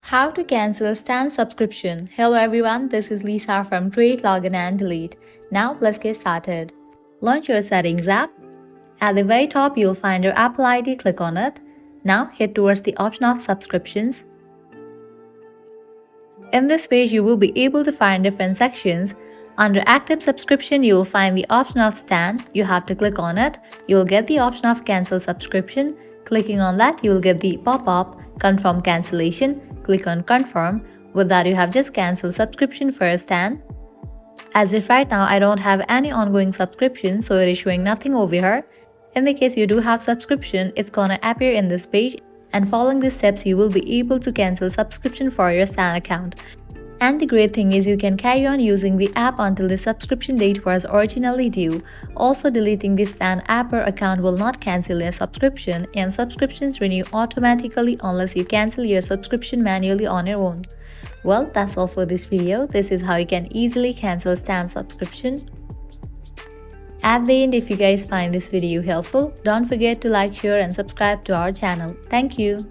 How to cancel Stan subscription. Hello everyone, this is Lisa from Create, Login and Delete. Now let's get started. Launch your Settings app. At the very top, you'll find your Apple ID. Click on it. Now head towards the option of subscriptions. In this page, you will be able to find different sections. Under Active Subscription, you will find the option of Stan. You have to click on it. You will get the option of Cancel Subscription. Clicking on that, you will get the pop-up Confirm Cancellation. Click on Confirm. With that, you have just cancelled subscription for Stan. As if right now I don't have any ongoing subscription, so it is showing nothing over here. In the case you do have subscription, it's gonna appear in this page, and following these steps you will be able to cancel subscription for your Stan account. And the great thing is you can carry on using the app until the subscription date was originally due. Also, deleting the Stan app or account will not cancel your subscription, and subscriptions renew automatically unless you cancel your subscription manually on your own. Well, that's all for this video. This is how you can easily cancel Stan subscription. At the end, if you guys find this video helpful, don't forget to like, share and subscribe to our channel. Thank you.